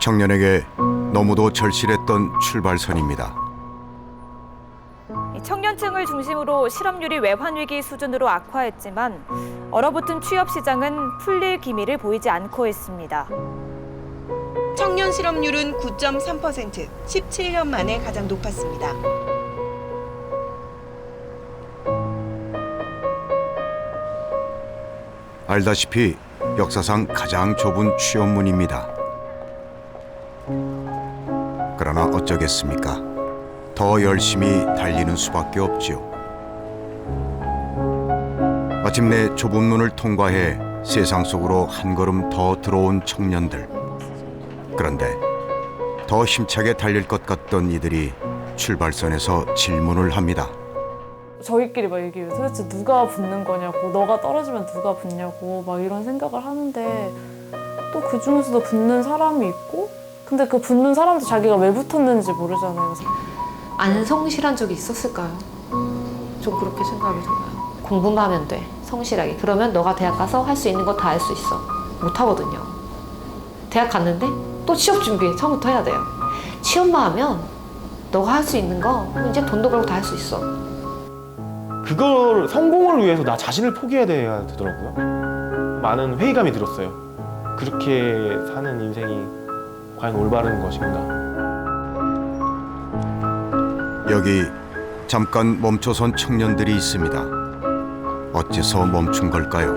청년에게 너무도 절실했던 출발선입니다. 청년층을 중심으로 실업률이 외환위기 수준으로 악화했지만 얼어붙은 취업 시장은 풀릴 기미를 보이지 않고 있습니다. 청년 실업률은 9.3%, 17년 만에 가장 높았습니다. 알다시피 역사상 가장 좁은 취업문입니다. 그러나 어쩌겠습니까? 더 열심히 달리는 수밖에 없지요. 마침내 좁은 문을 통과해 세상 속으로 한 걸음 더 들어온 청년들. 그런데 더 힘차게 달릴 것 같던 이들이 출발선에서 질문을 합니다. 저희끼리 막 얘기해요. 도대체 누가 붙는 거냐고, 너가 떨어지면 누가 붙냐고 막 이런 생각을 하는데 또 그 중에서도 붙는 사람이 있고, 근데 그 붙는 사람도 자기가 왜 붙었는지 모르잖아요. 안 성실한 적이 있었을까요? 좀 그렇게 생각이 들어요. 공부만 하면 돼, 성실하게. 그러면 너가 대학 가서 할 수 있는 거 다 할 수 있어. 못 하거든요. 대학 갔는데 또 취업 준비 처음부터 해야 돼요. 취업만 하면 너가 할 수 있는 거 이제 돈도 벌고 다 할 수 있어. 그걸 성공을 위해서 나 자신을 포기해야 되더라고요. 많은 회의감이 들었어요. 그렇게 사는 인생이 과연 올바른 것인가. 여기 잠깐 멈춰선 청년들이 있습니다. 어째서 멈춘 걸까요?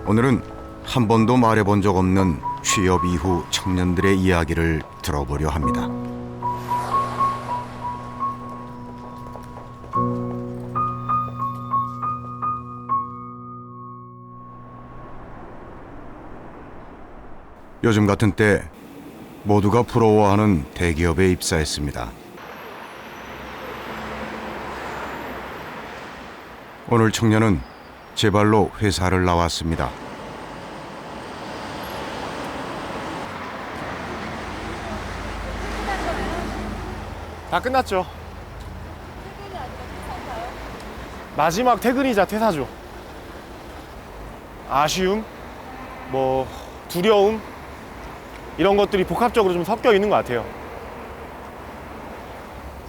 오늘은 한 번도 말해본 적 없는 취업 이후 청년들의 이야기를 들어보려 합니다. 요즘 같은 때 모두가 부러워하는 대기업에 입사했습니다. 오늘 청년은 제 발로 회사를 나왔습니다. 다 끝났죠. 마지막 퇴근이자 퇴사죠. 아쉬움, 두려움 이런 것들이 복합적으로 좀 섞여 있는 것 같아요.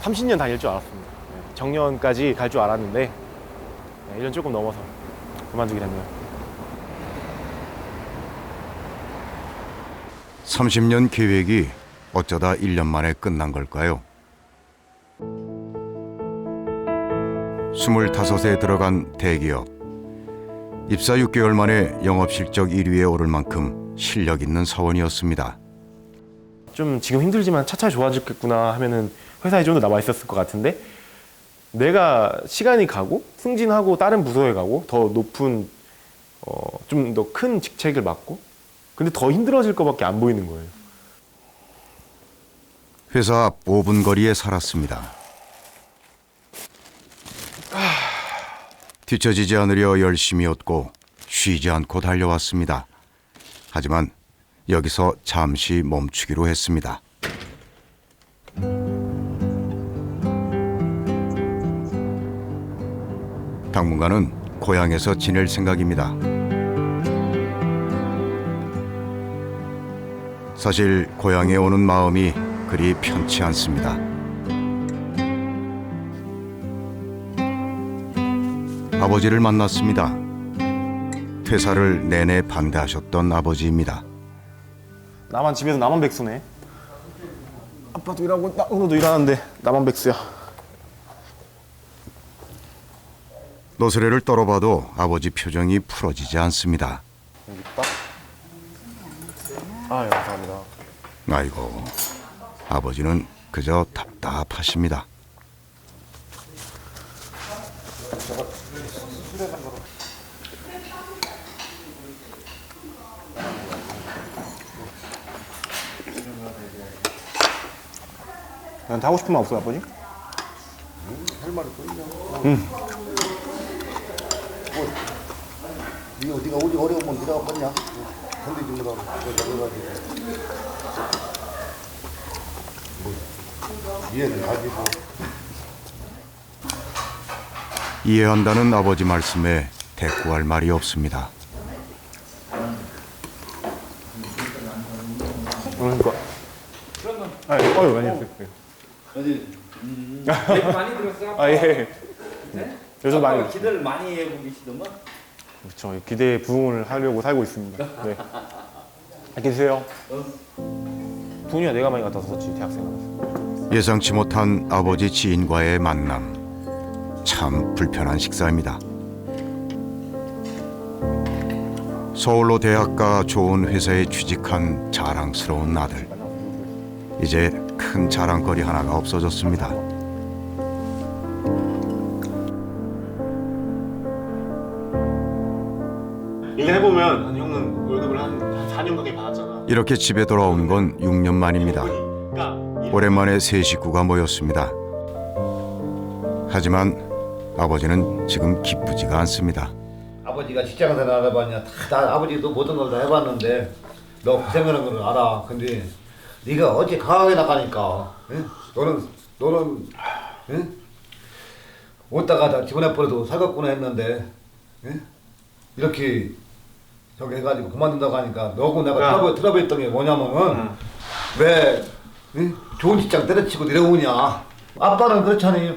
30년 다닐 줄 알았습니다. 정년까지 갈 줄 알았는데 1년 조금 넘어서 그만두게 됩니다. 30년 계획이 어쩌다 1년 만에 끝난 걸까요? 25에 들어간 대기업. 입사 6개월 만에 영업실적 1위에 오를 만큼 실력 있는 사원이었습니다. 좀 지금 힘들지만 차차 좋아지겠구나 하면은 회사에 좀 더 남아 있었을 것 같은데, 내가 시간이 가고 승진하고 다른 부서에 가고 더 높은 좀 더 큰 직책을 맡고 근데 더 힘들어질 것밖에 안 보이는 거예요. 회사 앞 5분 거리에 살았습니다. 뒤처지지 않으려 열심히 얻고 쉬지 않고 달려왔습니다. 하지만 여기서 잠시 멈추기로 했습니다. 당분간은 고향에서 지낼 생각입니다. 사실 고향에 오는 마음이 그리 편치 않습니다. 아버지를 만났습니다. 퇴사를 내내 반대하셨던 아버지입니다. 나만 집에서 나만 백수네. 아빠도 일하고 오늘도 일하는데 나만 백수야. 노스레를 떨어봐도 아버지 표정이 풀어지지 않습니다. 아, 감사합니다. 아이고, 아버지는 그저 답답하십니다. 나한테 하고 싶은 말 없어요, 아버지? 할 말이 또 있냐? 네가 오직 어려우면 네가 없겠냐? 건드지 뭐라고 이해는 가지고. 이해한다는 아버지 말씀에 대꾸할 말이 없습니다. 그러니까. 그러면 많이 했어요. 어디 많이 들었어? 예. 네? 요즘 많이 들었어요. 기대를 많이 해보고 계시더만. 그렇죠. 기대에 부응을 하려고 살고 있습니다. 네. 안녕히 계세요. 돈이야 내가 많이 갖다 썼지 대학생활에서. 예상치 못한 아버지 지인과의 만남. 참 불편한 식사입니다. 서울로 대학 가 좋은 회사에 취직한 자랑스러운 아들. 이제 큰 자랑거리 하나가 없어졌습니다. 얘기해보면 형은 월급을 한 4년 가까이 받았잖아. 이렇게 집에 돌아온 건 6년 만입니다. 오랜만에 세 식구가 모였습니다. 하지만 아버지는 지금 기쁘지가 않습니다. 아버지가 직장생활 안 해봤냐? 다 아버지도 모든 걸 다 해봤는데 너 고생하는 걸 알아. 근데 네가 어제 강하게 나가니까 응? 너는 응? 옷다가 다 집어내버려도 살겠구나 했는데 응? 이렇게 저기 해가지고 그만둔다고 하니까 너고 내가 트러블했던 게 뭐냐면은 왜 응? 좋은 직장 때려치고 내려오냐. 아빠는 그렇잖아요.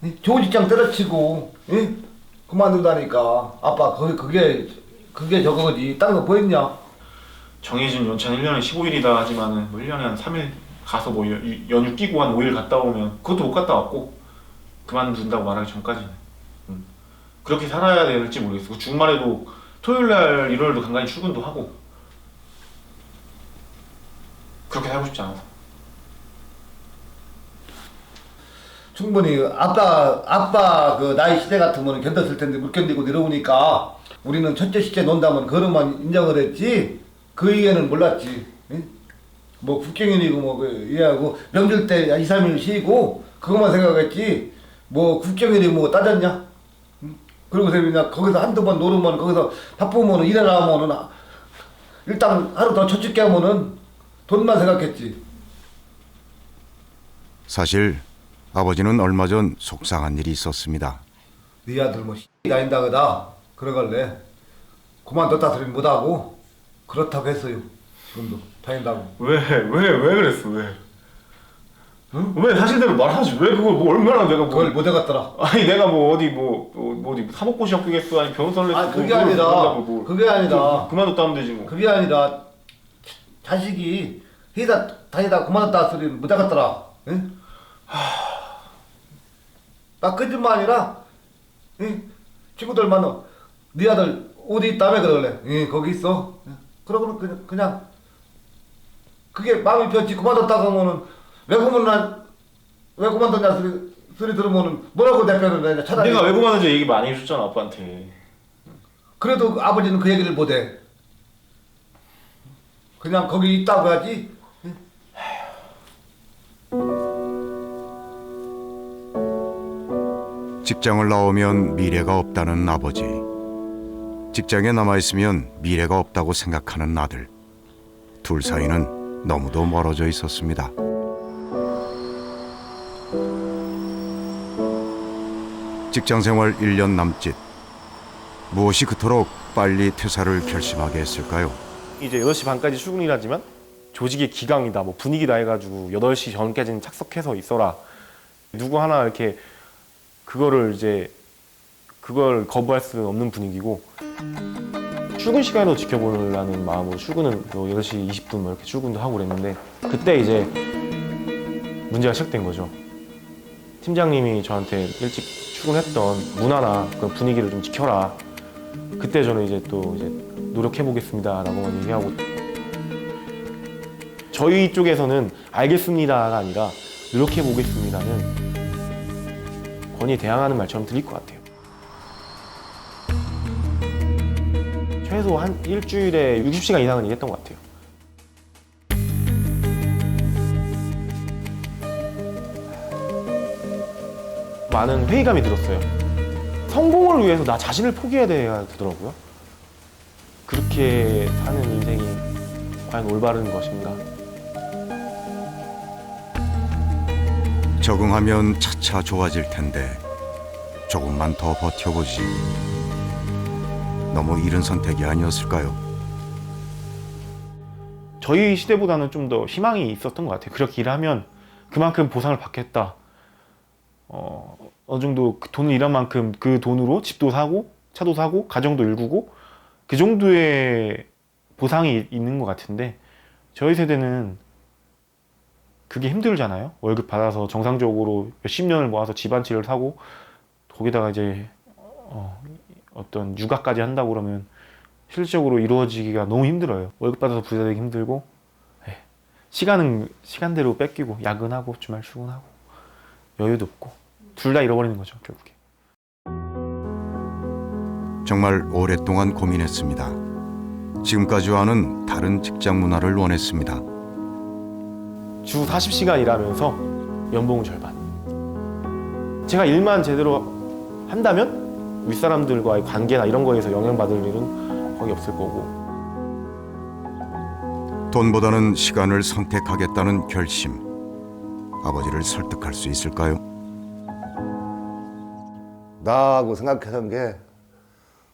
응? 좋은 직장 때려치고 응? 그만둔다니까. 아빠 그게 저거지. 딴 거 보였냐? 정해진 연차는 1년에 15일이다 하지만은 뭐 1년에 한 3일 가서 뭐 연휴 끼고 한 5일 갔다 오면 그것도 못 갔다 왔고 그만둔다고 말하기 전까지는 그렇게 살아야 될지 모르겠어. 주말에도 토요일날 일요일도 간간히 출근도 하고 그렇게 살고 싶지 않아서. 충분히 아빠 그 나이 시대 같으면 견뎠을 텐데 못 견디고 내려오니까 우리는 첫째 시대 논다면 그것만 인정을 했지 그 이해는 몰랐지. 응? 뭐 국경일이고 뭐 이해하고 명절 때 2, 3일 쉬고 그것만 생각했지 뭐 국경일이 뭐 따졌냐? 응? 그러고서 그냥 거기서 한두 번 놀으면 거기서 바쁘면 일어나면은 일단 하루 더 쳐죽게 하면은 돈만 생각했지. 사실 아버지는 얼마 전 속상한 일이 있었습니다. 네 아들 뭐 다닌다 그다 그러길래 그만뒀다 소리 못하고 그렇다고 했어요. 지금도 다닌다고. 왜 그랬어 왜? 응? 왜 사실대로 말하지 왜 그걸 뭐 얼마나 내가 뭐 그걸 못 해갔더라. 아니 내가 뭐 어디 어디 사법고시 합격했어 아니 변호사를 했어. 아니 그게 아니라 그게 아니라 그만뒀다 하면 되지 뭐. 그게 아니라 자식이 회사 다니다 그만뒀다 소리 못 해갔더라. 응? 나 거짓말 아니라 응? 친구들 만나 네 아들 어디 있다며 그러길래 응 거기 있어. 그러고는 그냥 그게 마음이 편치 그만뒀다 하면은 왜 그만뒀냐 소리 들으면은 뭐라고 내 편을 내냐 차라리. 내가 왜 그만둔지 얘기 많이 해줬잖아 아빠한테. 그래도 아버지는 그 얘기를 못해. 그냥 거기 있다고 하지. 직장을 나오면 미래가 없다는 아버지. 직장에 남아있으면 미래가 없다고 생각하는 아들. 둘 사이는 너무도 멀어져 있었습니다. 직장 생활 1년 남짓. 무엇이 그토록 빨리 퇴사를 결심하게 했을까요? 이제 8시 반까지 출근이라지만 조직의 기강이다 뭐 분위기다 해가지고 8시 전까지는 착석해서 있어라. 누구 하나 이렇게 그걸 거부할 수 없는 분위기고 출근 시간으로 지켜보려는 마음으로 출근은 8시 20분 뭐 이렇게 출근도 하고 그랬는데 그때 이제 문제가 시작된 거죠. 팀장님이 저한테 일찍 출근했던 문화나 그런 분위기를 좀 지켜라. 그때 저는 이제 노력해보겠습니다라고만 얘기하고 저희 쪽에서는 알겠습니다가 아니라 노력해보겠습니다는 권위에 대항하는 말처럼 들릴 것 같아요. 최소 한 일주일에 60시간 이상은 일했던 것 같아요. 많은 회의감이 들었어요. 성공을 위해서 나 자신을 포기해야 되더라고요. 그렇게 사는 인생이 과연 올바른 것인가? 적응하면 차차 좋아질 텐데 조금만 더 버텨보지. 너무 이른 선택이 아니었을까요? 저희 시대보다는 좀 더 희망이 있었던 것 같아요. 그렇게 일하면 그만큼 보상을 받겠다. 어느 정도 그 돈을 일한 만큼 그 돈으로 집도 사고 차도 사고 가정도 일구고 그 정도의 보상이 있는 것 같은데 저희 세대는 그게 힘들잖아요. 월급 받아서 정상적으로 몇십 년을 모아서 집안치를 사고 거기다가 이제 어떤 육아까지 한다고 그러면 실질적으로 이루어지기가 너무 힘들어요. 월급 받아서 부자 되기 힘들고 시간은 시간대로 뺏기고 야근하고 주말 출근하고 여유도 없고 둘 다 잃어버리는 거죠, 결국에. 정말 오랫동안 고민했습니다. 지금까지와는 다른 직장 문화를 원했습니다. 주 40시간 일하면서 연봉은 절반. 제가 일만 제대로 한다면 윗사람들과의 관계나 이런 거에서 영향받을 일은 거의 없을 거고. 돈보다는 시간을 선택하겠다는 결심. 아버지를 설득할 수 있을까요? 나하고 생각하는 게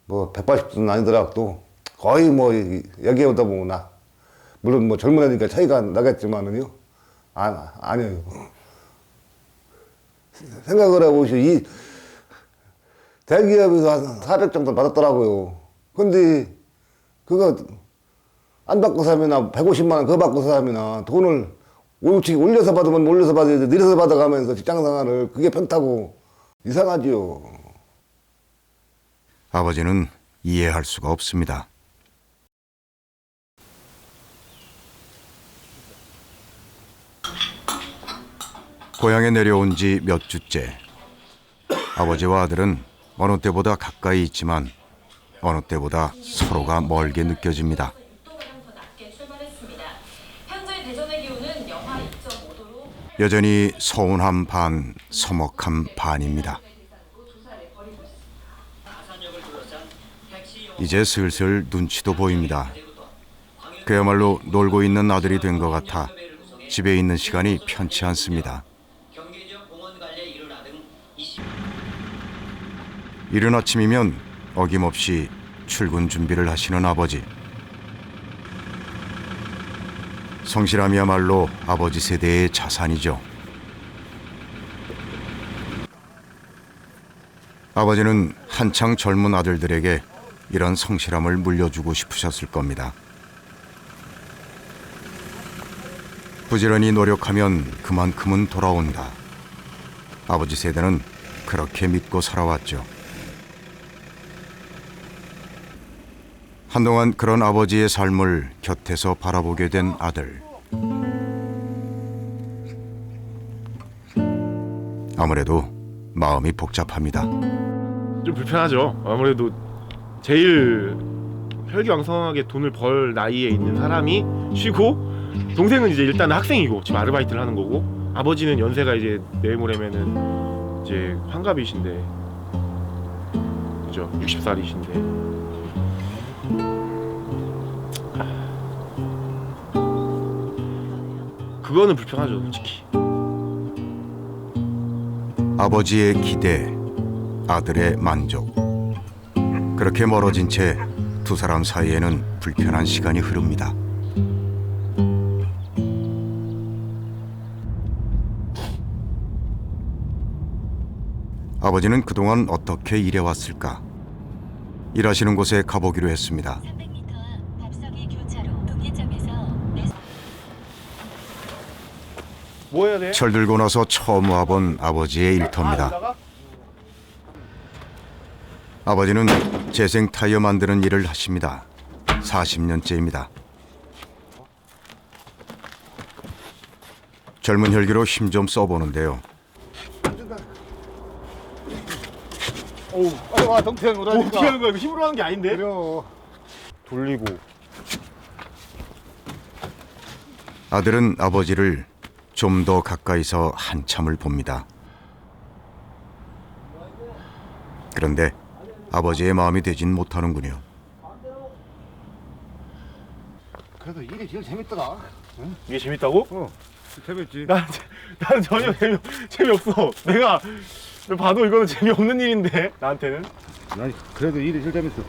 뭐 180도는 아니더라도 거의 뭐 얘기해 오다 보구나. 물론 뭐 젊은 애니까 차이가 나겠지만은요. 아니에요. 생각을 해보시오. 이 대기업에서 한 400 정도 받았더라고요. 근데 그거 안 받고 사면은 150만 원 그거 받고 사면은 돈을 올려서 받으면 올려서 받아야지 내려서 받아가면서 직장생활을 그게 편타고 이상하지요. 아버지는 이해할 수가 없습니다. 고향에 내려온 지 몇 주째. 아버지와 아들은 어느 때보다 가까이 있지만 어느 때보다 서로가 멀게 느껴집니다. 여전히 서운함 반, 서먹함 반입니다. 이제 슬슬 눈치도 보입니다. 그야말로 놀고 있는 아들이 된 것 같아 집에 있는 시간이 편치 않습니다. 이른 아침이면 어김없이 출근 준비를 하시는 아버지. 성실함이야말로 아버지 세대의 자산이죠. 아버지는 한창 젊은 아들들에게 이런 성실함을 물려주고 싶으셨을 겁니다. 부지런히 노력하면 그만큼은 돌아온다. 아버지 세대는 그렇게 믿고 살아왔죠. 한동안 그런 아버지의 삶을 곁에서 바라보게 된 아들. 아무래도 마음이 복잡합니다. 좀 불편하죠. 아무래도 제일 혈기왕성하게 돈을 벌 나이에 있는 사람이 쉬고 동생은 이제 일단 학생이고 지금 아르바이트를 하는 거고 아버지는 연세가 이제 내일 모레면은 이제 환갑이신데 그죠? 60살이신데 그거는 불편하죠, 솔직히. 아버지의 기대, 아들의 만족. 그렇게 멀어진 채 두 사람 사이에는 불편한 시간이 흐릅니다. 아버지는 그동안 어떻게 일해왔을까? 일하시는 곳에 가보기로 했습니다. 뭐 해야 돼? 철들고 나서 처음 와본 아버지의 일터입니다. 아버지는 재생 타이어 만드는 일을 하십니다. 40년째입니다. 젊은 혈기로 힘 좀 써보는데요. 와 동태형 오라니까. 어떻게 하는 거야? 이거 힘으로 하는 게 아닌데? 그래요. 돌리고. 아들은 아버지를 좀 더 가까이서 한참을 봅니다. 그런데 아버지의 마음이 되진 못하는군요. 그래도 일이 제일 재밌더라. 이게 재밌다고? 재밌지. 난 전혀 재미없어. 내가 봐도 이거는 재미없는 일인데 나한테는. 난 그래도 일이 제일 재밌어.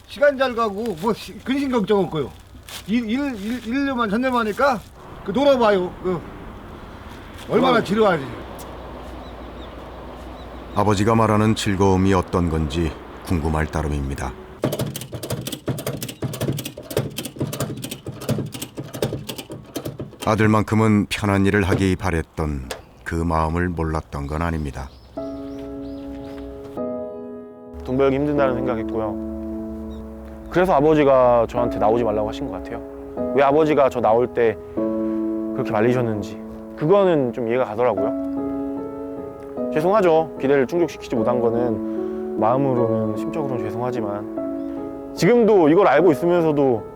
시간 잘 가고 뭐 근심 걱정 없고요. 일 년만 전념하니까 그 놀아봐요. 얼마나 지루하지. 아버지가 말하는 즐거움이 어떤 건지 궁금할 따름입니다. 아들만큼은 편한 일을 하기 바랬던 그 마음을 몰랐던 건 아닙니다. 돈 벌기 힘든다는 생각했고요. 그래서 아버지가 저한테 나오지 말라고 하신 것 같아요. 왜 아버지가 저 나올 때 그렇게 말리셨는지 그거는 좀 이해가 가더라고요. 죄송하죠. 기대를 충족시키지 못한 거는 마음으로는 심적으로는 죄송하지만 지금도 이걸 알고 있으면서도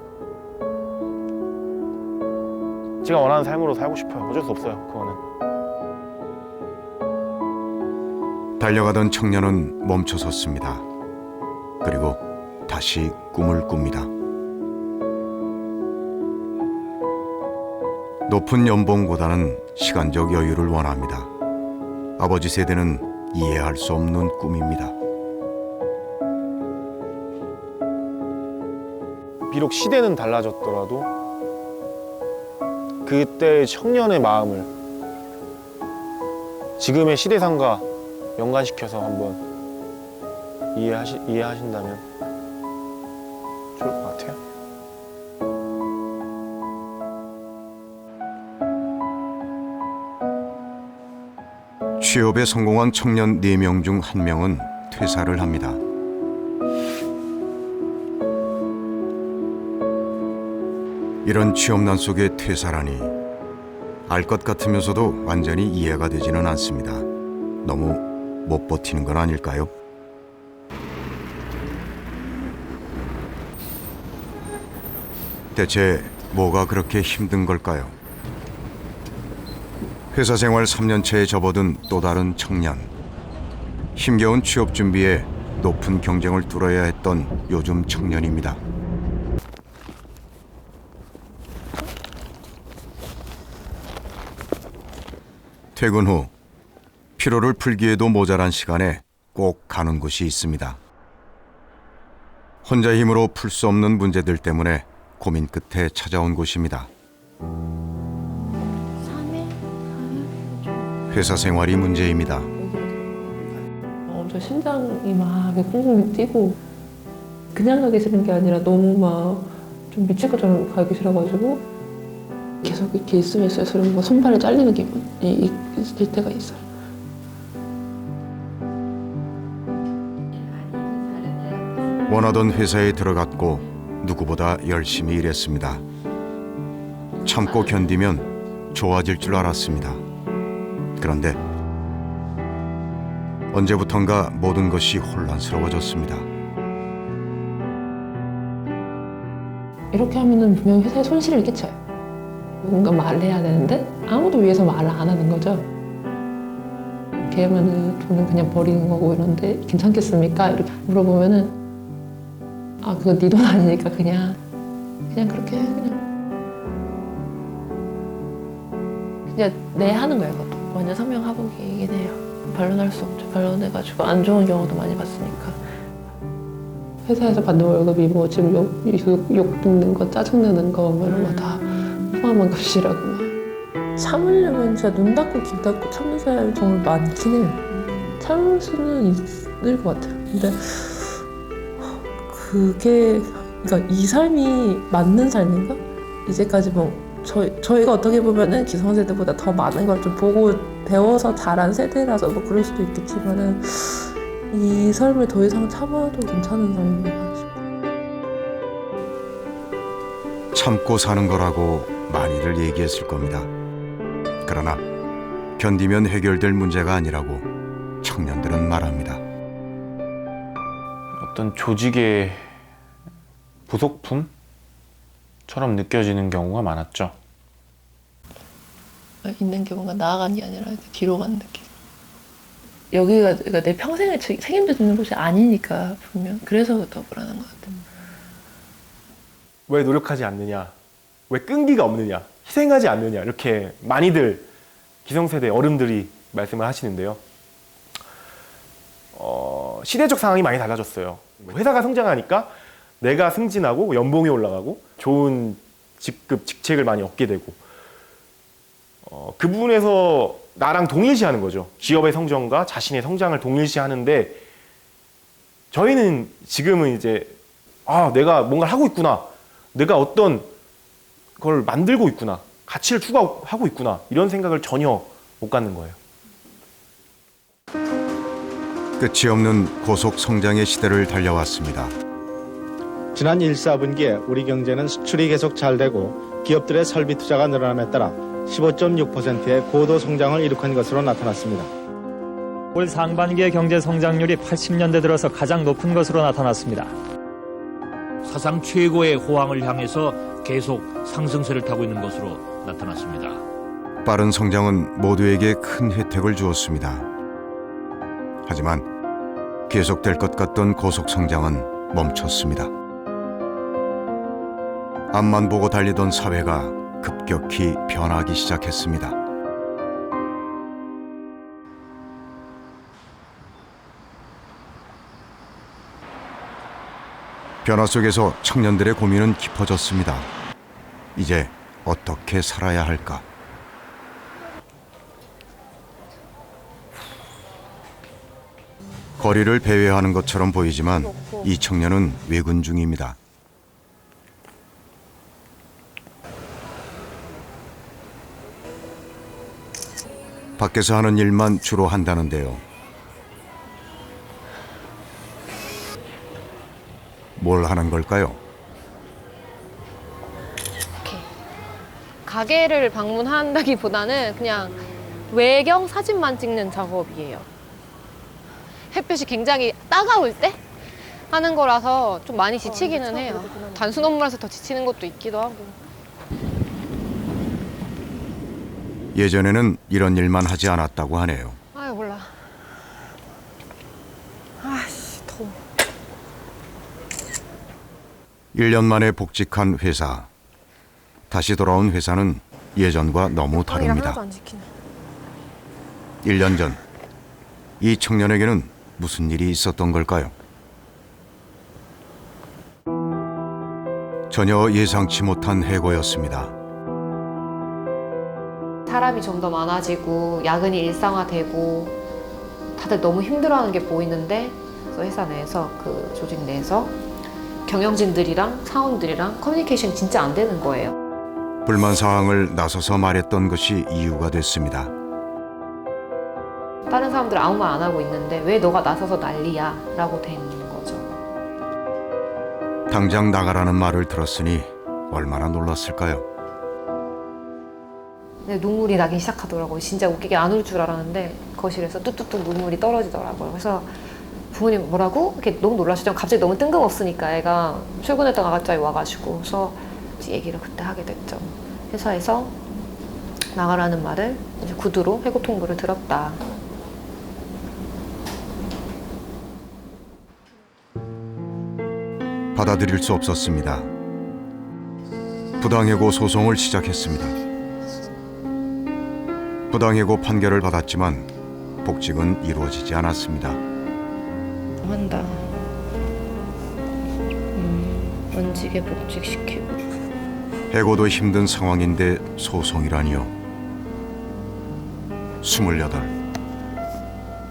제가 원하는 삶으로 살고 싶어요. 어쩔 수 없어요. 그거는. 달려가던 청년은 멈춰섰습니다. 그리고 다시 꿈을 꿉니다. 높은 연봉보다는 시간적 여유를 원합니다. 아버지 세대는 이해할 수 없는 꿈입니다. 비록 시대는 달라졌더라도 그때 청년의 마음을 지금의 시대상과 연관시켜서 한번 이해하신다면 좋을 것 같아요. 취업에 성공한 청년 4명 중 1명은 퇴사를 합니다. 이런 취업난 속의 퇴사라니 알 것 같으면서도 완전히 이해가 되지는 않습니다. 너무 못 버티는 건 아닐까요? 대체 뭐가 그렇게 힘든 걸까요? 회사 생활 3년차에 접어든 또 다른 청년. 힘겨운 취업 준비에 높은 경쟁을 뚫어야 했던 요즘 청년입니다. 퇴근 후 피로를 풀기에도 모자란 시간에 꼭 가는 곳이 있습니다. 혼자 힘으로 풀 수 없는 문제들 때문에 고민 끝에 찾아온 곳입니다. 회사 생활이 문제입니다. 저 심장이 막 쿵쿵 뛰고 그냥 가기 싫은 게 아니라 너무 막 좀 미칠 것처럼 가기 싫어가지고 계속 이렇게 있으면 있을수록 뭔가 손발이 잘리는 기분이 있을 때가 있어요. 원하던 회사에 들어갔고 누구보다 열심히 일했습니다. 참고 견디면 좋아질 줄 알았습니다. 그런데 언제부턴가 모든 것이 혼란스러워졌습니다. 이렇게 하면은 분명히 회사에 손실을 끼쳐요. 뭔가 말을 해야 되는데 아무도 위에서 말을 안 하는 거죠. 이렇게 하면은 돈은 그냥 버리는 거고 이런데 괜찮겠습니까? 이렇게 물어보면은 아 그거 네 돈 아니니까 그냥 그렇게 해 그냥 내 하는 거예요. 그것도 완전 성명하복이긴 해요. 반론할 수 없죠. 반론해가지고 안 좋은 경우도 많이 봤으니까. 회사에서 받는 월급이 뭐 지금 욕 듣는 거, 짜증 내는 거 뭐 이런 거 다 포함한 값이라고 막. 참으려면 진짜 눈 닫고 귀 닫고 참는 사람이 정말 많긴 해요. 참을 수는 있을 것 같아요. 근데 그게 그러니까 이 삶이 맞는 삶인가? 이제까지 뭐 저희가 어떻게 보면은 기성세대보다 더 많은 걸 좀 보고 배워서 자란 세대라서 뭐 그럴 수도 있겠지만은 이 삶을 더 이상 참아도 괜찮은 삶인가 싶어요. 참고 사는 거라고 많이들 얘기했을 겁니다. 그러나 견디면 해결될 문제가 아니라고 청년들은 말합니다. 어떤 조직의 부속품처럼 느껴지는 경우가 많았죠. 있는 게 뭔가 나아가는 게 아니라 뒤로 가는 느낌. 여기가 그러니까 내 평생을 책임져주는 곳이 아니니까 분명 그래서 더 불안한 것 같아요. 왜 노력하지 않느냐, 왜 끈기가 없느냐, 희생하지 않느냐 이렇게 많이들 기성세대 어른들이 말씀을 하시는데요. 시대적 상황이 많이 달라졌어요. 회사가 성장하니까 내가 승진하고 연봉이 올라가고 좋은 직급, 직책을 많이 얻게 되고 그 부분에서 나랑 동일시하는 거죠. 기업의 성장과 자신의 성장을 동일시하는데 저희는 지금은 이제 내가 뭔가를 하고 있구나. 내가 어떤 걸 만들고 있구나. 가치를 추구하고 있구나. 이런 생각을 전혀 못 갖는 거예요. 끝이 없는 고속 성장의 시대를 달려왔습니다. 지난 1, 4분기에 우리 경제는 수출이 계속 잘 되고 기업들의 설비 투자가 늘어남에 따라 15.6%의 고도 성장을 이룩한 것으로 나타났습니다. 올 상반기의 경제 성장률이 80년대 들어서 가장 높은 것으로 나타났습니다. 사상 최고의 호황을 향해서 계속 상승세를 타고 있는 것으로 나타났습니다. 빠른 성장은 모두에게 큰 혜택을 주었습니다. 하지만 계속될 것 같던 고속 성장은 멈췄습니다. 앞만 보고 달리던 사회가 급격히 변하기 시작했습니다. 변화 속에서 청년들의 고민은 깊어졌습니다. 이제 어떻게 살아야 할까? 거리를 배회하는 것처럼 보이지만 이 청년은 외근 중입니다. 밖에서 하는 일만 주로 한다는데요. 뭘 하는 걸까요? 가게를 방문한다기보다는 그냥 외경 사진만 찍는 작업이에요. 햇볕이 굉장히 따가울 때 하는 거라서 좀 많이 지치기는 해요. 단순 업무라서 더 지치는 것도 있기도 하고. 예전에는 이런 일만 하지 않았다고 하네요. 아유 몰라. 아씨 더워. 1년 만에 복직한 회사. 다시 돌아온 회사는 예전과 너무 다릅니다. 1년 전, 이 청년에게는 무슨 일이 있었던 걸까요? 전혀 예상치 못한 해고였습니다. 사람이 좀 더 많아지고 야근이 일상화되고 다들 너무 힘들어하는 게 보이는데 그래서 회사 내에서 그 조직 내에서 경영진들이랑 사원들이랑 커뮤니케이션이 진짜 안 되는 거예요. 불만 사항을 나서서 말했던 것이 이유가 됐습니다. 다른 사람들 아무 말 안 하고 있는데 왜 너가 나서서 난리야? 라고 된 거죠. 당장 나가라는 말을 들었으니 얼마나 놀랐을까요? 근데 눈물이 나긴 시작하더라고요. 진짜 웃기게 안 울 줄 알았는데 거실에서 뚝뚝뚝 눈물이 떨어지더라고요. 그래서 부모님 뭐라고? 이렇게 너무 놀라시죠. 갑자기 너무 뜬금없으니까 애가 출근했다가 갑자기 와가지고 그래서 얘기를 그때 하게 됐죠. 회사에서 나가라는 말을 이제 구두로 해고 통보를 들었다. 받아들일 수 없었습니다. 부당해고 소송을 시작했습니다. 부당해고 판결을 받았지만 복직은 이루어지지 않았습니다. 한다. 원직에 복직시키고. 해고도 힘든 상황인데 소송이라니요. 28.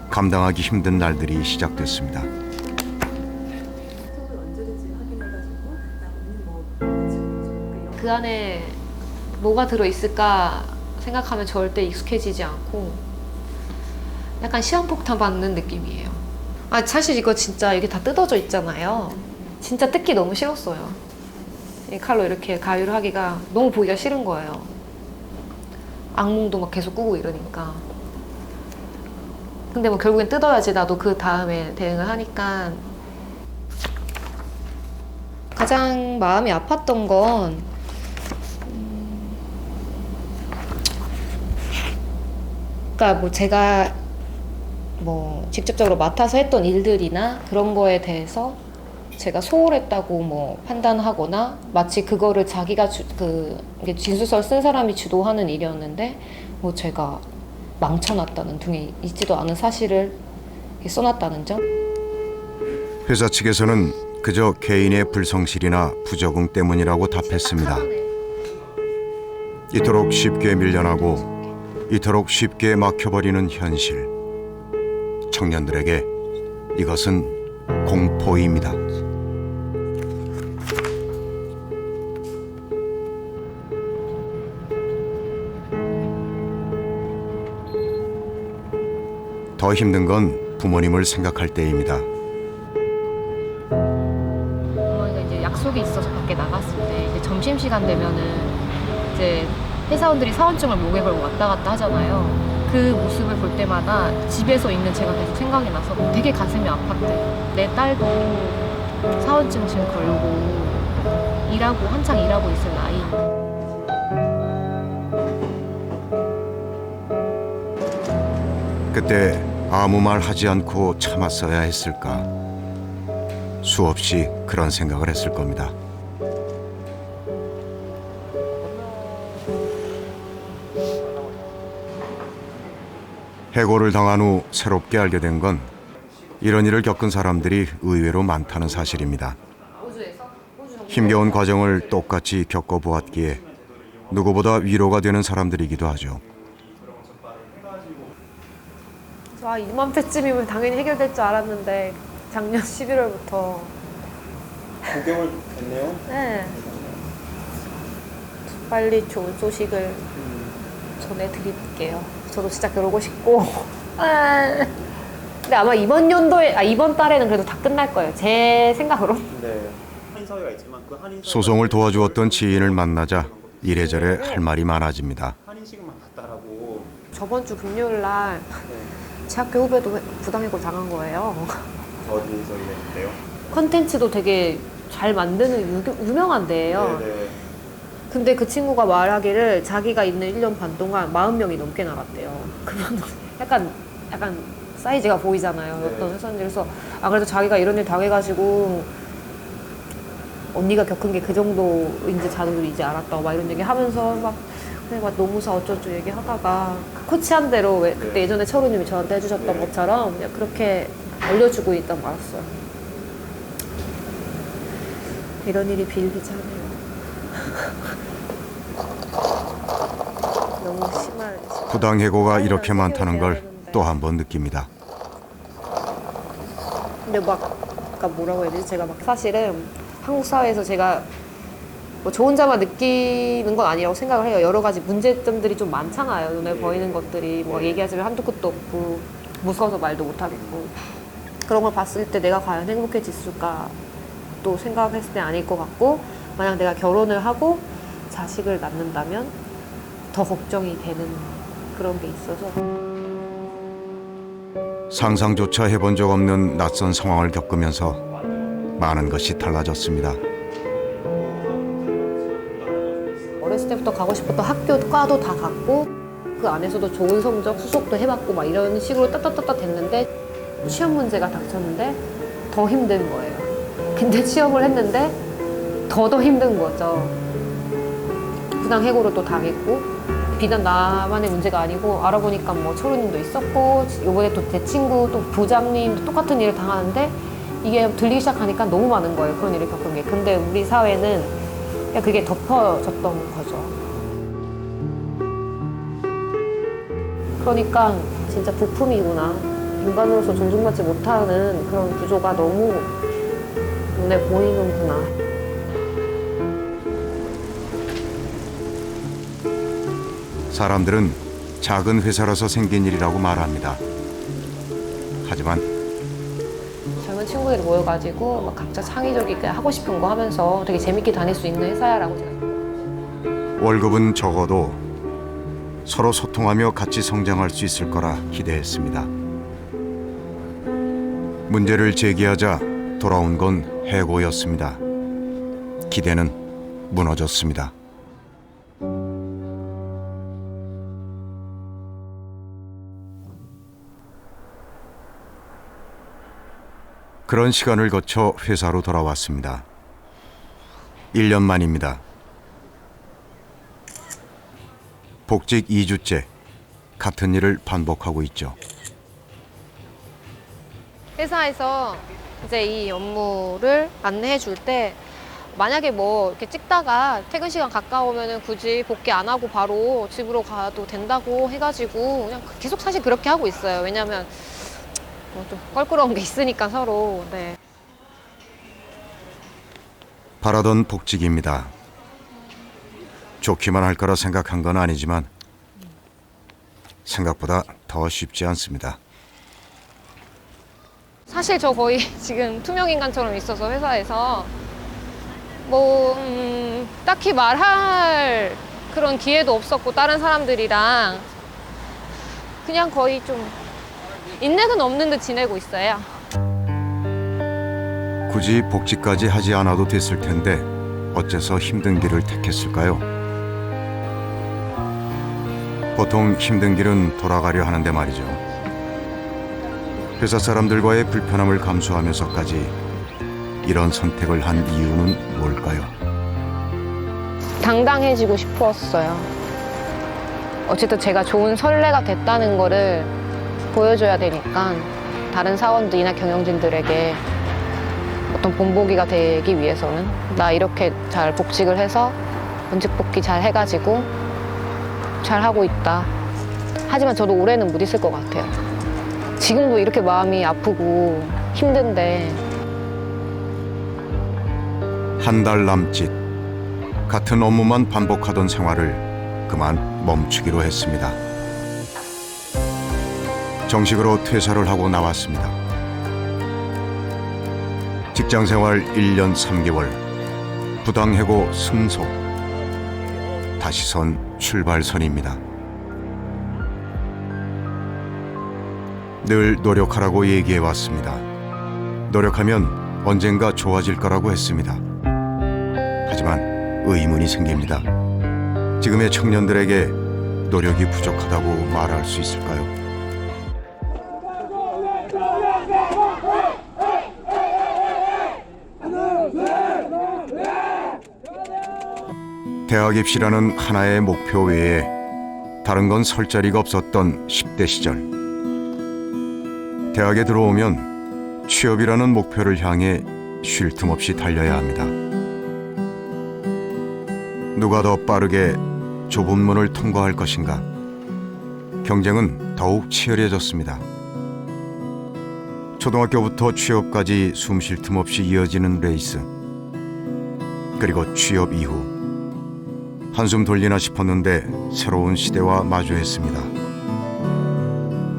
감당하기 힘든 날들이 시작됐습니다. 그 안에 뭐가 들어있을까 생각하면 절대 익숙해지지 않고 약간 시한폭탄 받는 느낌이에요. 사실 이거 진짜 이게 다 뜯어져 있잖아요. 진짜 뜯기 너무 싫었어요. 이 칼로 이렇게 가위로 하기가 너무 보기가 싫은 거예요. 악몽도 막 계속 꾸고 이러니까. 근데 뭐 결국엔 뜯어야지 나도 그 다음에 대응을 하니까. 가장 마음이 아팠던 건 그러니까 뭐 제가 뭐 직접적으로 맡아서 했던 일들이나 그런 거에 대해서 제가 소홀했다고 뭐 판단하거나 마치 그거를 자기가 이게 진술서를 쓴 사람이 주도하는 일이었는데 뭐 제가 망쳐놨다는 등에 있지도 않은 사실을 써놨다는 점. 회사 측에서는 그저 개인의 불성실이나 부적응 때문이라고 답했습니다. 이토록 쉽게 밀려나고 이토록 쉽게 막혀버리는 현실. 청년들에게 이것은 공포입니다. 더 힘든 건 부모님을 생각할 때입니다. 어머니가 이제 약속이 있어서 밖에 나갔을 때 이제 점심시간 되면은 이제 회사원들이 사원증을 목에 걸고 왔다 갔다 하잖아요. 그 모습을 볼 때마다 집에서 있는 제가 계속 생각이 나서 되게 가슴이 아팠대. 내 딸도 사원증 지금 걸고 일하고 한창 일하고 있을 나이. 그때 아무 말 하지 않고 참았어야 했을까? 수없이 그런 생각을 했을 겁니다. 해고를 당한 후 새롭게 알게 된 건 이런 일을 겪은 사람들이 의외로 많다는 사실입니다. 힘겨운 과정을 똑같이 겪어보았기에 누구보다 위로가 되는 사람들이기도 하죠. 저 이맘때쯤이면 당연히 해결될 줄 알았는데 작년 11월부터 9개월 됐네요. 네. 빨리 좋은 소식을 전해드릴게요. 저도 진짜 그러고 싶고. 근데 아마 이번 달에는 그래도 다 끝날 거예요. 제 생각으로. 네. 한인사회가 있지만 그 한인사회 소송을 도와주었던 지인을 만나자 이래저래 할 말이 많아집니다. 한인식만 봤다라고. 저번 주 금요일 날 제 학교 후배도 부당해고 당한 거예요. 어디서 일했대요? 컨텐츠도 되게 잘 만드는 유명한 데예요. 네네. 근데 그 친구가 말하기를 자기가 있는 1년 반 동안 40명이 넘게 나갔대요. 그러면 약간 사이즈가 보이잖아요. 어떤 회사인지. 그래서 그래도 자기가 이런 일 당해가지고 언니가 겪은 게 그 정도인지 자도 이제 알았다고 막 이런 얘기 하면서 막 노무사 어쩌고 얘기하다가 코치한 대로 그때 예전에 철우님이 저한테 해주셨던 것처럼 그냥 그렇게 알려주고 있단 말았어요. 이런 일이 비일비재하네요. 너무 심한. 부당해고가 이렇게 많다는 걸 또 한 번 느낍니다. 근데 그러니까 뭐라고 해야 되지? 제가 사실은 한국 사회에서 제가 뭐 저 혼자만 느끼는 건 아니라고 생각을 해요. 여러 가지 문제점들이 좀 많잖아요. 눈에 보이는 것들이 뭐 얘기하자면 한두 끝도 없고 무서워서 말도 못 하겠고 그런 걸 봤을 때 내가 과연 행복해졌을까 또 생각했을 때 아닐 것 같고 만약 내가 결혼을 하고 자식을 낳는다면 더 걱정이 되는 그런 게 있어서 상상조차 해본 적 없는 낯선 상황을 겪으면서 많은 것이 달라졌습니다. 어렸을 때부터 가고 싶었던 학교, 과도 다 갔고 그 안에서도 좋은 성적, 수속도 해봤고 막 이런 식으로 따따따따 됐는데 취업 문제가 닥쳤는데 더 힘든 거예요. 근데 취업을 했는데 더 힘든 거죠. 부당해고를 또 당했고 비단 나만의 문제가 아니고 알아보니까 뭐 철우님도 있었고 이번에 또 제 친구 또 부장님도 똑같은 일을 당하는데 이게 들리기 시작하니까 너무 많은 거예요. 그런 일을 겪은 게. 근데 우리 사회는 그냥 그게 덮어졌던 거죠. 그러니까 진짜 부품이구나. 인간으로서 존중받지 못하는 그런 구조가 너무 눈에 보이는구나. 사람들은 작은 회사라서 생긴 일이라고 말합니다. 하지만 젊은 친구들이 모여가지고 막 각자 창의적이게 하고 싶은 거 하면서 되게 재밌게 다닐 수 있는 회사야라고 제가. 월급은 적어도 서로 소통하며 같이 성장할 수 있을 거라 기대했습니다. 문제를 제기하자 돌아온 건 해고였습니다. 기대는 무너졌습니다. 그런 시간을 거쳐 회사로 돌아왔습니다. 1년 만입니다. 복직 2주째 같은 일을 반복하고 있죠. 회사에서 이제 이 업무를 안내해 줄 때 만약에 뭐 이렇게 찍다가 퇴근 시간 가까우면은 굳이 복귀 안 하고 바로 집으로 가도 된다고 해가지고 그냥 계속 사실 그렇게 하고 있어요. 왜냐면 뭐 좀 껄끄러운 게 있으니까 서로. 네. 바라던 복직입니다. 좋기만 할 거라 생각한 건 아니지만 생각보다 더 쉽지 않습니다. 사실 저 거의 지금 투명인간처럼 있어서 회사에서 뭐 딱히 말할 그런 기회도 없었고 다른 사람들이랑 그냥 거의 좀 인내는 없는 듯 지내고 있어요. 굳이 복직까지 하지 않아도 됐을 텐데 어째서 힘든 길을 택했을까요? 보통 힘든 길은 돌아가려 하는데 말이죠. 회사 사람들과의 불편함을 감수하면서까지 이런 선택을 한 이유는 뭘까요? 당당해지고 싶었어요. 어쨌든 제가 좋은 선례가 됐다는 거를 보여줘야 되니까 다른 사원들이나 경영진들에게 어떤 본보기가 되기 위해서는 나 이렇게 잘 복직을 해서 원직 복귀 잘 해가지고 잘 하고 있다. 하지만 저도 올해는 못 있을 것 같아요. 지금도 이렇게 마음이 아프고 힘든데 한 달 남짓 같은 업무만 반복하던 생활을 그만 멈추기로 했습니다. 정식으로 퇴사를 하고 나왔습니다. 직장생활 1년 3개월, 부당해고 승소, 다시 선 출발선입니다. 늘 노력하라고 얘기해왔습니다. 노력하면 언젠가 좋아질 거라고 했습니다. 하지만 의문이 생깁니다. 지금의 청년들에게 노력이 부족하다고 말할 수 있을까요? 대학 입시라는 하나의 목표 외에 다른 건 설 자리가 없었던 10대 시절. 대학에 들어오면 취업이라는 목표를 향해 쉴 틈 없이 달려야 합니다. 누가 더 빠르게 좁은 문을 통과할 것인가? 경쟁은 더욱 치열해졌습니다. 초등학교부터 취업까지 숨 쉴 틈 없이 이어지는 레이스. 그리고 취업 이후 한숨 돌리나 싶었는데 새로운 시대와 마주했습니다.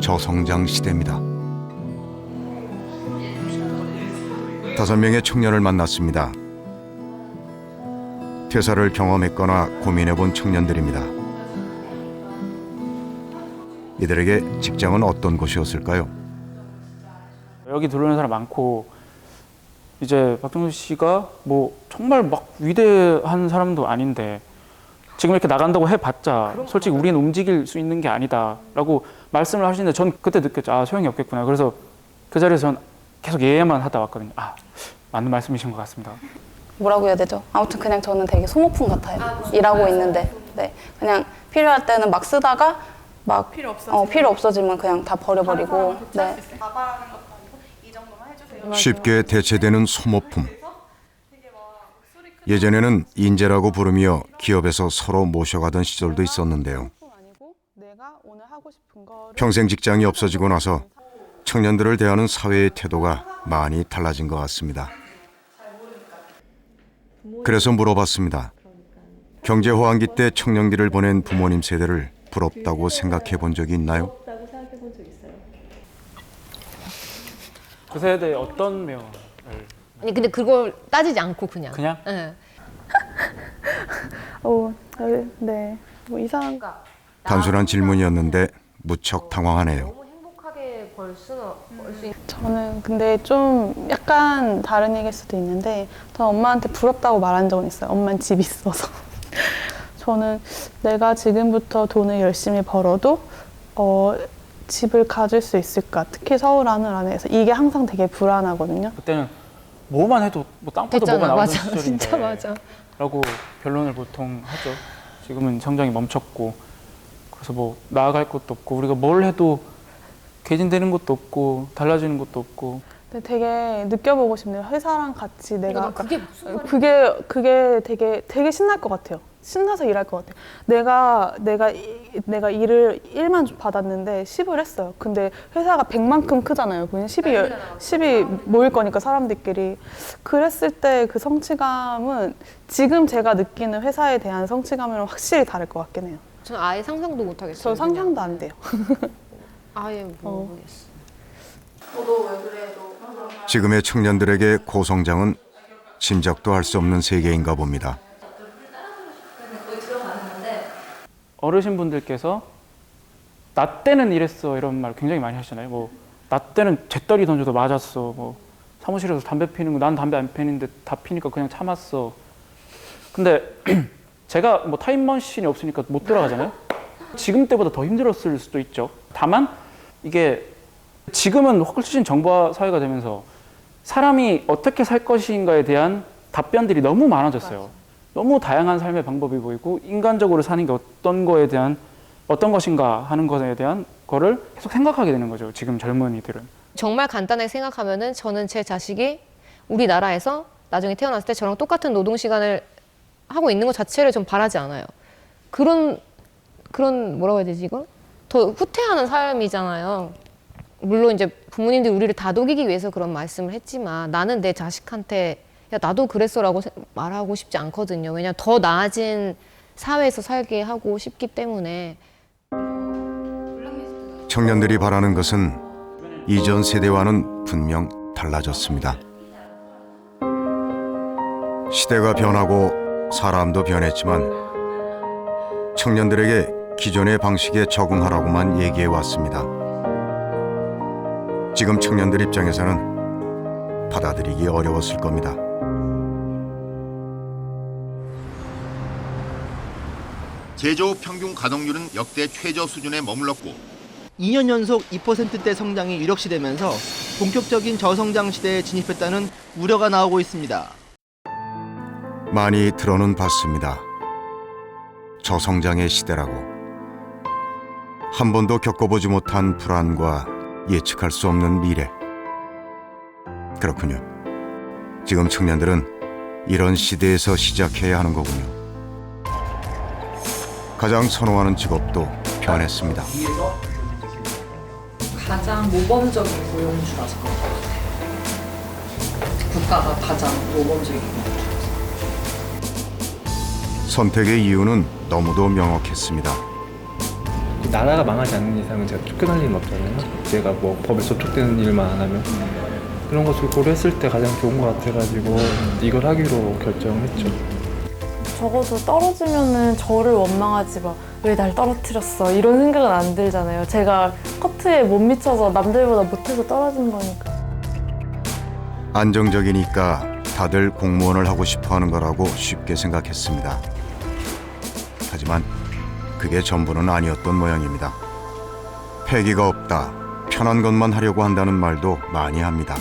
저성장 시대입니다. 5명의 청년을 만났습니다. 퇴사를 경험했거나 고민해본 청년들입니다. 이들에게 직장은 어떤 곳이었을까요? 여기 들어오는 사람 많고 이제 박정수 씨가 뭐 정말 막 위대한 사람도 아닌데 지금 이렇게 나간다고 해봤자 솔직히 우리는 움직일 수 있는 게 아니다라고 말씀을 하시는데 전 그때 느꼈죠. 아, 소용이 없겠구나. 그래서 그 자리에서 전 계속 예만 하다 왔거든요. 아, 맞는 말씀이신 것 같습니다. 뭐라고 해야 되죠? 아무튼 그냥 저는 되게 소모품 같아요. 일하고 있는데. 네. 그냥 필요할 때는 막 쓰다가 막 필요 없어지면 그냥 다 버려버리고. 네. 쉽게 대체되는 소모품. 예전에는 인재라고 부르며 기업에서 서로 모셔가던 시절도 있었는데요. 평생 직장이 없어지고 나서 청년들을 대하는 사회의 태도가 많이 달라진 것 같습니다. 그래서 물어봤습니다. 경제 호황기 때 청년기를 보낸 부모님 세대를 부럽다고 생각해 본 적이 있나요? 그 세대에 어떤 면을? 아니 근데 그걸 따지지 않고 그냥. 네. 네. 뭐 이상한 거. 단순한 질문이었는데 무척 당황하네요. 너무 행복하게 벌 수는 저는 근데 좀 약간 다른 얘기일 수도 있는데 저는 엄마한테 부럽다고 말한 적은 있어요. 엄마는 집 있어서. 저는 내가 지금부터 돈을 열심히 벌어도 집을 가질 수 있을까? 특히 서울 하늘 안에서 이게 항상 되게 불안하거든요. 그때는 뭐만 해도 뭐 땅파도 뭐가 나오는 맞아. 시절인데 진짜 맞아. 라고 변론을 보통 하죠. 지금은 성장이 멈췄고 그래서 뭐 나아갈 것도 없고 우리가 뭘 해도 개진되는 것도 없고 달라지는 것도 없고 근데 되게 느껴보고 싶네요. 회사랑 같이 내가 그게 무슨 말이야? 그게 되게 신날 것 같아요. 신나서 일할 것 같아요. 내가 일을 1만 받았는데 10을 했어요. 근데 회사가 100만큼 크잖아요. 그냥 10이 모일 거니까 사람들끼리. 그랬을 때 그 성취감은 지금 제가 느끼는 회사에 대한 성취감이랑 확실히 다를 것 같긴 해요. 저는 아예 상상도 못 하겠어요. 저 상상도 안 돼요. 아예 모르겠어. 지금의 청년들에게 고성장은 짐작도 할 수 없는 세계인가 봅니다. 어르신분들께서 나 때는 이랬어 이런 말 굉장히 많이 하시잖아요. 뭐 나 때는 재떨이 던져도 맞았어. 뭐 사무실에서 담배 피는 거 난 담배 안 피는데 다 피니까 그냥 참았어. 근데 제가 뭐 타임머신이 없으니까 못 돌아가잖아요. 지금 때보다 더 힘들었을 수도 있죠. 다만 이게 지금은 훨씬 정보화 사회가 되면서 사람이 어떻게 살 것인가에 대한 답변들이 너무 많아졌어요. 너무 다양한 삶의 방법이 보이고 인간적으로 사는 게 어떤 것인가 하는 것에 대한 거를 계속 생각하게 되는 거죠. 지금 젊은이들은. 정말 간단하게 생각하면은 저는 제 자식이 우리나라에서 나중에 태어났을 때 저랑 똑같은 노동 시간을 하고 있는 것 자체를 좀 바라지 않아요. 그런 뭐라고 해야 되지 이걸? 더 후퇴하는 삶이잖아요. 물론 이제 부모님들이 우리를 다독이기 위해서 그런 말씀을 했지만 나는 내 자식한테 야 나도 그랬어라고 말하고 싶지 않거든요. 왜냐하면 더 나아진 사회에서 살게 하고 싶기 때문에. 청년들이 바라는 것은 이전 세대와는 분명 달라졌습니다. 시대가 변하고 사람도 변했지만 청년들에게 기존의 방식에 적응하라고만 얘기해 왔습니다. 지금 청년들 입장에서는 받아들이기 어려웠을 겁니다. 제조업 평균 가동률은 역대 최저 수준에 머물렀고 2년 연속 2%대 성장이 이력시되면서 본격적인 저성장 시대에 진입했다는 우려가 나오고 있습니다. 많이 들어는 봤습니다. 저성장의 시대라고. 한 번도 겪어보지 못한 불안과 예측할 수 없는 미래. 그렇군요. 지금 청년들은 이런 시대에서 시작해야 하는 거군요. 가장 선호하는 직업도 변했습니다. 가장 모범적인 고용주라서 그런 것 같아요. 국가가 가장 모범적인 고용주. 선택의 이유는 너무도 명확했습니다. 나라가 망하지 않는 이상은 제가 쫓겨날 일은 없잖아요. 제가 뭐 법에 저촉되는 일만 안 하면 그런 것을 고려했을 때 가장 좋은 것 같아가지고 이걸 하기로 결정했죠. 적어도 떨어지면은 저를 원망하지 마. 왜 날 떨어뜨렸어? 이런 생각은 안 들잖아요. 제가 커트에 못 미쳐서 남들보다 못해서 떨어진 거니까. 안정적이니까 다들 공무원을 하고 싶어 하는 거라고 쉽게 생각했습니다. 하지만 그게 전부는 아니었던 모양입니다. 패기가 없다, 편한 것만 하려고 한다는 말도 많이 합니다.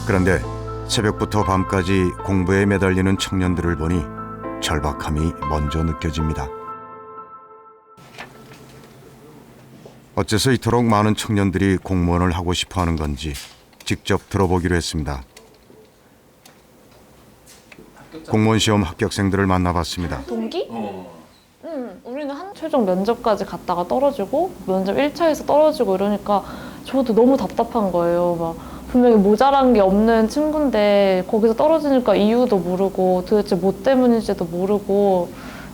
그런데 새벽부터 밤까지 공부에 매달리는 청년들을 보니 절박함이 먼저 느껴집니다. 어째서 이토록 많은 청년들이 공무원을 하고 싶어 하는 건지 직접 들어보기로 했습니다. 공무원 시험 합격생들을 만나봤습니다. 동기? 우리는 최종 면접까지 갔다가 떨어지고 면접 1차에서 떨어지고 이러니까 저도 너무 답답한 거예요. 막 분명히 모자란 게 없는 친구인데 거기서 떨어지니까 이유도 모르고 도대체 뭐 때문인지도 모르고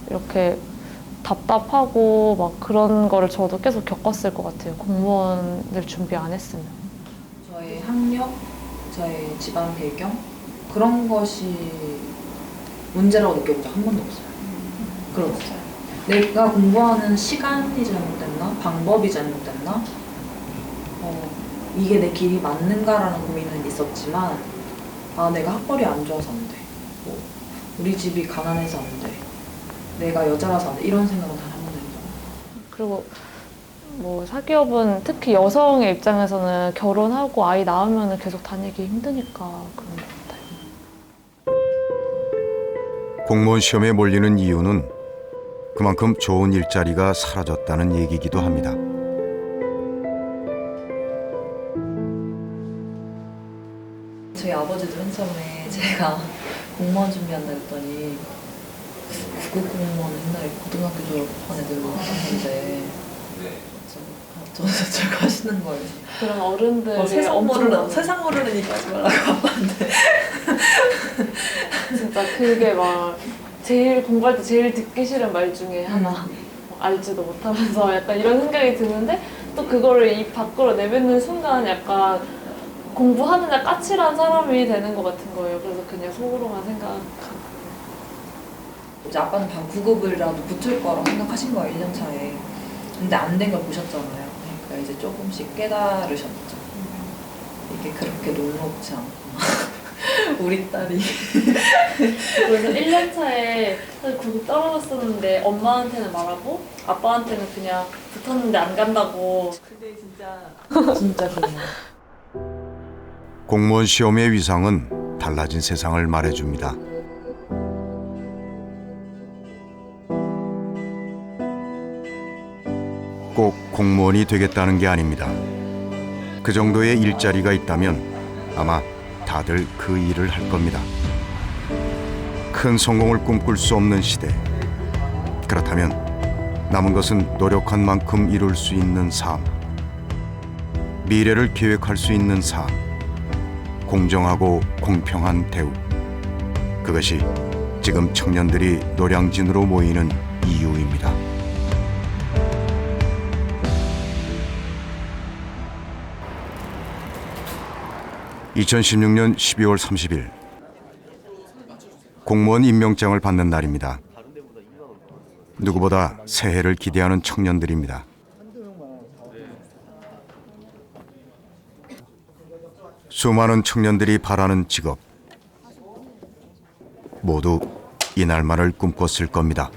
이렇게 답답하고 막 그런 거를 저도 계속 겪었을 것 같아요. 공무원을 준비 안 했으면. 저의 학력, 저의 집안 배경 그런 것이 문제라고 느껴본 적 한 번도 없어요. 그런 거 없어요. 내가 공부하는 시간이 잘못됐나? 방법이 잘못됐나? 이게 내 길이 맞는가라는 고민은 있었지만 내가 학벌이 안 좋아서 안 돼. 뭐, 우리 집이 가난해서 안 돼. 내가 여자라서 안 돼. 이런 생각은 단 한 번도 해본 적 그리고 뭐 사기업은 특히 여성의 입장에서는 결혼하고 아이 낳으면 계속 다니기 힘드니까 그런 것 같아요. 공무원 시험에 몰리는 이유는 그만큼 좋은 일자리가 사라졌다는 얘기이기도 합니다. 아버지도 맨 처음에 제가 공무원 준비한다 했더니 9급 공무원 옛날에 고등학교 졸업한 애들 하는데 저쪽 하시는 거예요. 그런 어른들이 세상 모르는 얘기 하지 말라고 아빠한테. 진짜 그게 막 제일 공부할 때 제일 듣기 싫은 말 중에 하나. 알지도 못하면서 약간 이런 생각이 드는데 또 그거를 입 밖으로 내뱉는 순간 약간 공부하느냐 까칠한 사람이 되는 것 같은 거예요. 그래서 그냥 속으로만 생각하고. 이제 아빠는 반 9급이라도 붙을 거라고 생각하신 거예요, 1년 차에. 근데 안 된 걸 보셨잖아요. 그러니까 이제 조금씩 깨달으셨죠. 이게 그렇게 녹록지 않구나. 우리 딸이. 그래서 1년 차에 사실 9급 떨어졌었는데 엄마한테는 말하고 아빠한테는 그냥 붙었는데 안 간다고. 근데 진짜 그래요. 공무원 시험의 위상은 달라진 세상을 말해줍니다. 꼭 공무원이 되겠다는 게 아닙니다. 그 정도의 일자리가 있다면 아마 다들 그 일을 할 겁니다. 큰 성공을 꿈꿀 수 없는 시대. 그렇다면 남은 것은 노력한 만큼 이룰 수 있는 삶. 미래를 계획할 수 있는 삶. 공정하고 공평한 대우. 그것이 지금 청년들이 노량진으로 모이는 이유입니다. (2016년 12월 30일) 공무원 임명장을 받는 날입니다. 누구보다 새해를 기대하는 청년들입니다. 수많은 청년들이 바라는 직업, 모두 이날만을 꿈꿨을 겁니다.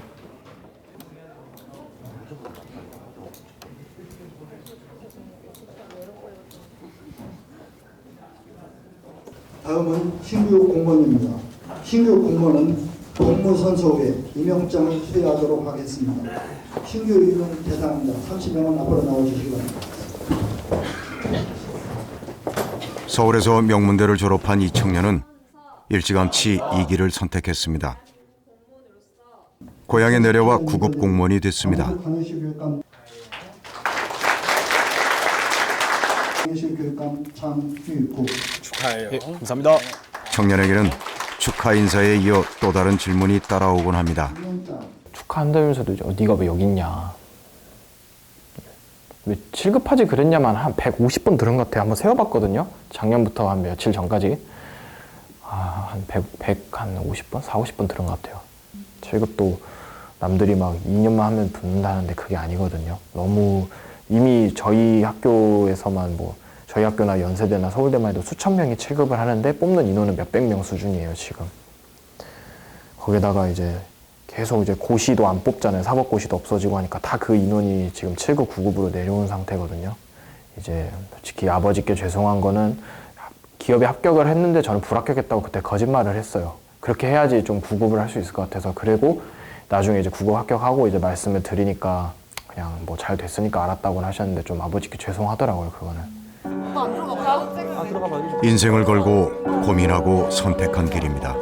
다음은 신규 공무원입니다. 신규 공무원은 공무선서 후에 임명장을 수여하도록 하겠습니다. 신규 임명 대상자 30명은 앞으로 나와주시기 바랍니다. 서울에서 명문대를 졸업한 이 청년은 일찌감치 이 길을 선택했습니다. 고향에 내려와 9급 공무원이 됐습니다. 축하해요. 감사합니다. 청년에게는 축하 인사에 이어 또 다른 질문이 따라오곤 합니다. 축하한다면서도 네가 왜 여기 있냐, 왜 7급하지 그랬냐만 한 150번 들은 것 같아요. 한번 세어봤거든요. 작년부터 한 며칠 전까지 한 150번? 40, 50번 들은 것 같아요. 7급도 남들이 막 2년만 하면 붙는다는데 그게 아니거든요. 너무 이미 저희 학교에서만 저희 학교나 연세대나 서울대만 해도 수천 명이 7급을 하는데 뽑는 인원은 몇백 명 수준이에요, 지금. 거기다가 이제 계속 이제 고시도 안 뽑잖아요. 사법고시도 없어지고 하니까 다 그 인원이 지금 7급, 9급으로 내려온 상태거든요. 이제 솔직히 아버지께 죄송한 거는 기업에 합격을 했는데 저는 불합격했다고 그때 거짓말을 했어요. 그렇게 해야지 좀 9급을 할 수 있을 것 같아서. 그리고 나중에 이제 9급 합격하고 이제 말씀을 드리니까 그냥 잘 됐으니까 알았다고는 하셨는데 좀 아버지께 죄송하더라고요, 그거는. 인생을 걸고 고민하고 선택한 길입니다.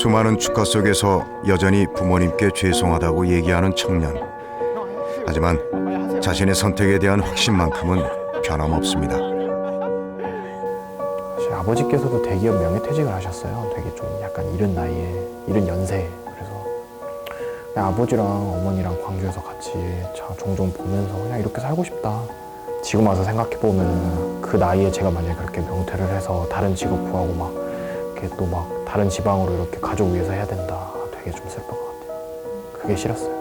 수많은 축하 속에서 여전히 부모님께 죄송하다고 얘기하는 청년. 하지만 자신의 선택에 대한 확신만큼은 변함없습니다. 사실 아버지께서도 대기업 명예퇴직을 하셨어요. 되게 좀 약간 이른 나이에, 이른 연세에. 그래서 그냥 아버지랑 어머니랑 광주에서 같이 종종 보면서 그냥 이렇게 살고 싶다. 지금 와서 생각해보면 그 나이에 제가 만약에 그렇게 명퇴를 해서 다른 직업 구하고 이렇게 또 다른 지방으로 이렇게 가족 위해서 해야 된다. 되게 좀 슬플 것 같아요. 그게 싫었어요.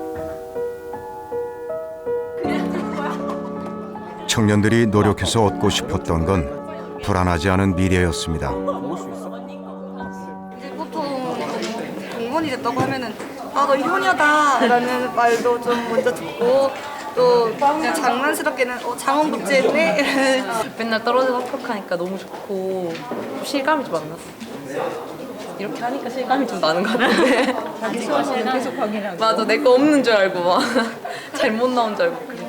청년들이 노력해서 얻고 싶었던 건 불안하지 않은 미래였습니다. 이제 보통 공무원이 됐다고 하면은 너 효녀다 라는 말도 좀 먼저 듣고 또 그냥 장난스럽게는 장원급제네 맨날 떨어져서 합격하니까 너무 좋고 실감이 좀 안 났어. 이렇게 하니까 실감이 좀 나는 것 같은데. 자기 수업은 계속 확인하고. 맞아, 내 거 없는 줄 알고 잘못 나온 줄 알고 그래.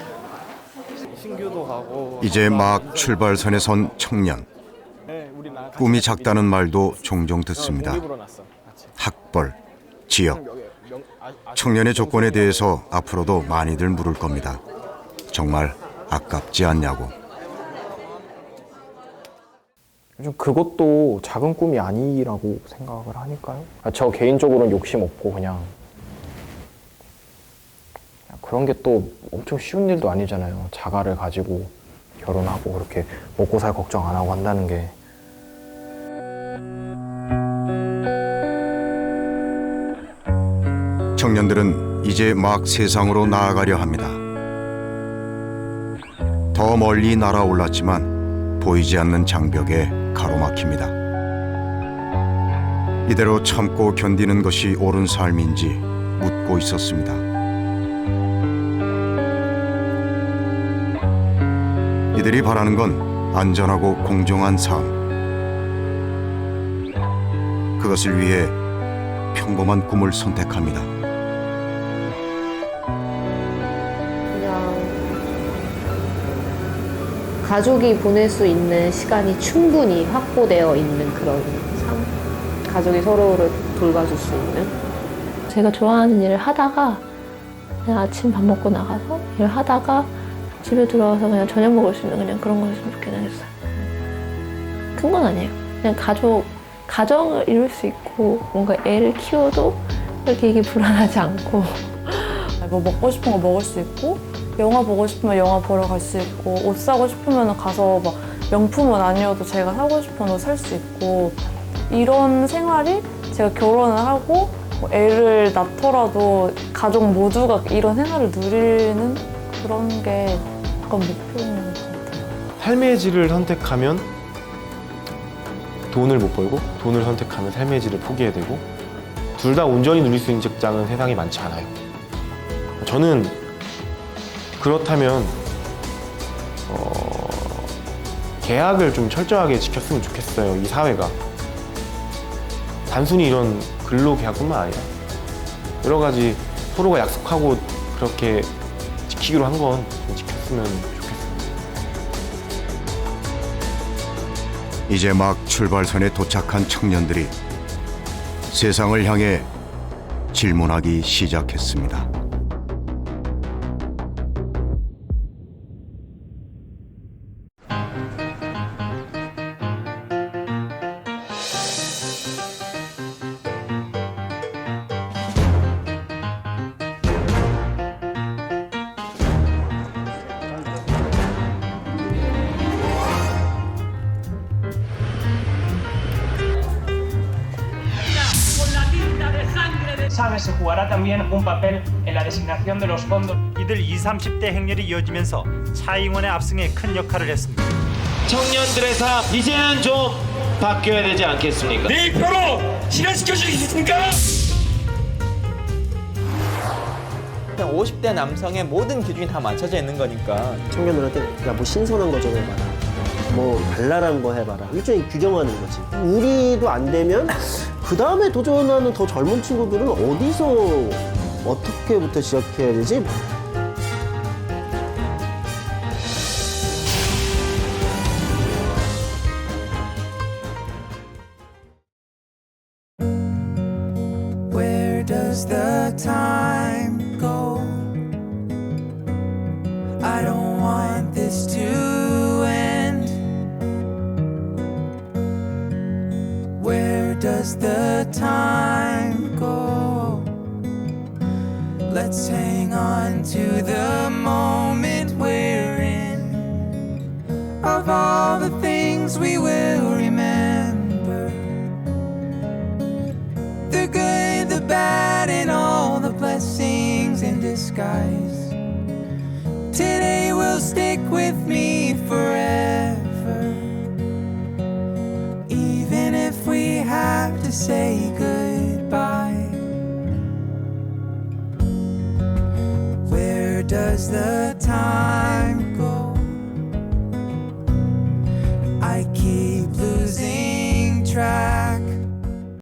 신규도 가고 이제 막 출발선에 선 청년. 꿈이 작다는 말도 종종 듣습니다. 학벌, 지역, 청년의 조건에 대해서 앞으로도 많이들 물을 겁니다. 정말 아깝지 않냐고. 요즘 그것도 작은 꿈이 아니라고 생각을 하니까요. 저 개인적으로는 욕심 없고 그냥 그런 게 또 엄청 쉬운 일도 아니잖아요. 자가를 가지고 결혼하고 그렇게 먹고 살 걱정 안 하고 한다는 게. 청년들은 이제 막 세상으로 나아가려 합니다. 더 멀리 날아올랐지만 보이지 않는 장벽에 가로막힙니다. 이대로 참고 견디는 것이 옳은 삶인지 묻고 있었습니다. 이들이 바라는 건 안전하고 공정한 삶. 그것을 위해 평범한 꿈을 선택합니다. 가족이 보낼 수 있는 시간이 충분히 확보되어 있는 그런 삶? 가족이 서로를 돌봐줄 수 있는? 제가 좋아하는 일을 하다가 그냥 아침 밥 먹고 나가서 일을 하다가 집에 들어와서 그냥 저녁 먹을 수 있는 그냥 그런 거였으면 좋겠긴 했어요. 큰 건 아니에요. 그냥 가정을 이룰 수 있고 뭔가 애를 키워도 이렇게 이게 불안하지 않고 뭐 먹고 싶은 거 먹을 수 있고 영화 보고 싶으면 영화 보러 갈 수 있고 옷 사고 싶으면 가서 막 명품은 아니어도 제가 사고 싶은 옷 살 수 있고 이런 생활이 제가 결혼을 하고 뭐 애를 낳더라도 가족 모두가 이런 생활을 누리는 그런 게 약간 목표인 것 같아요. 삶의 질을 선택하면 돈을 못 벌고 돈을 선택하면 삶의 질을 포기해야 되고 둘 다 온전히 누릴 수 있는 직장은 세상에 많지 않아요. 저는 그렇다면 계약을 좀 철저하게 지켰으면 좋겠어요. 이 사회가 단순히 이런 근로계약뿐만 아니라 여러 가지 서로가 약속하고 그렇게 지키기로 한 건 좀 지켰으면 좋겠습니다. 이제 막 출발선에 도착한 청년들이 세상을 향해 질문하기 시작했습니다. sabe se jugará también un papel en la designación de los fondos. 이들 20, 30대 행렬이 이어지면서 차잉원의 압승에 큰 역할을 했습니다. 청년들의 삶 이제는 좀 바뀌어야 되지 않겠습니까? 내 표로 실현시켜 주시겠습니까? 그냥 50대 남성의 모든 기준이 다 맞춰져 있는 거니까 청년들한테 야 뭐 신선한 거 좀 해봐라, 뭐 발랄한 거 해봐라, 일종의 규정하는 거지. 우리도 안 되면 그 다음에 도전하는 더 젊은 친구들은 어디서 어떻게부터 시작해야 되지? Where does the time go? I don't want this to end. Where does the time go? Let's hang on to the moment we're in. Of all the things we will remember, the good, the bad, and all the blessings in disguise. Today will stick with me forever, even if we have to say goodbye. Where does the time go? I keep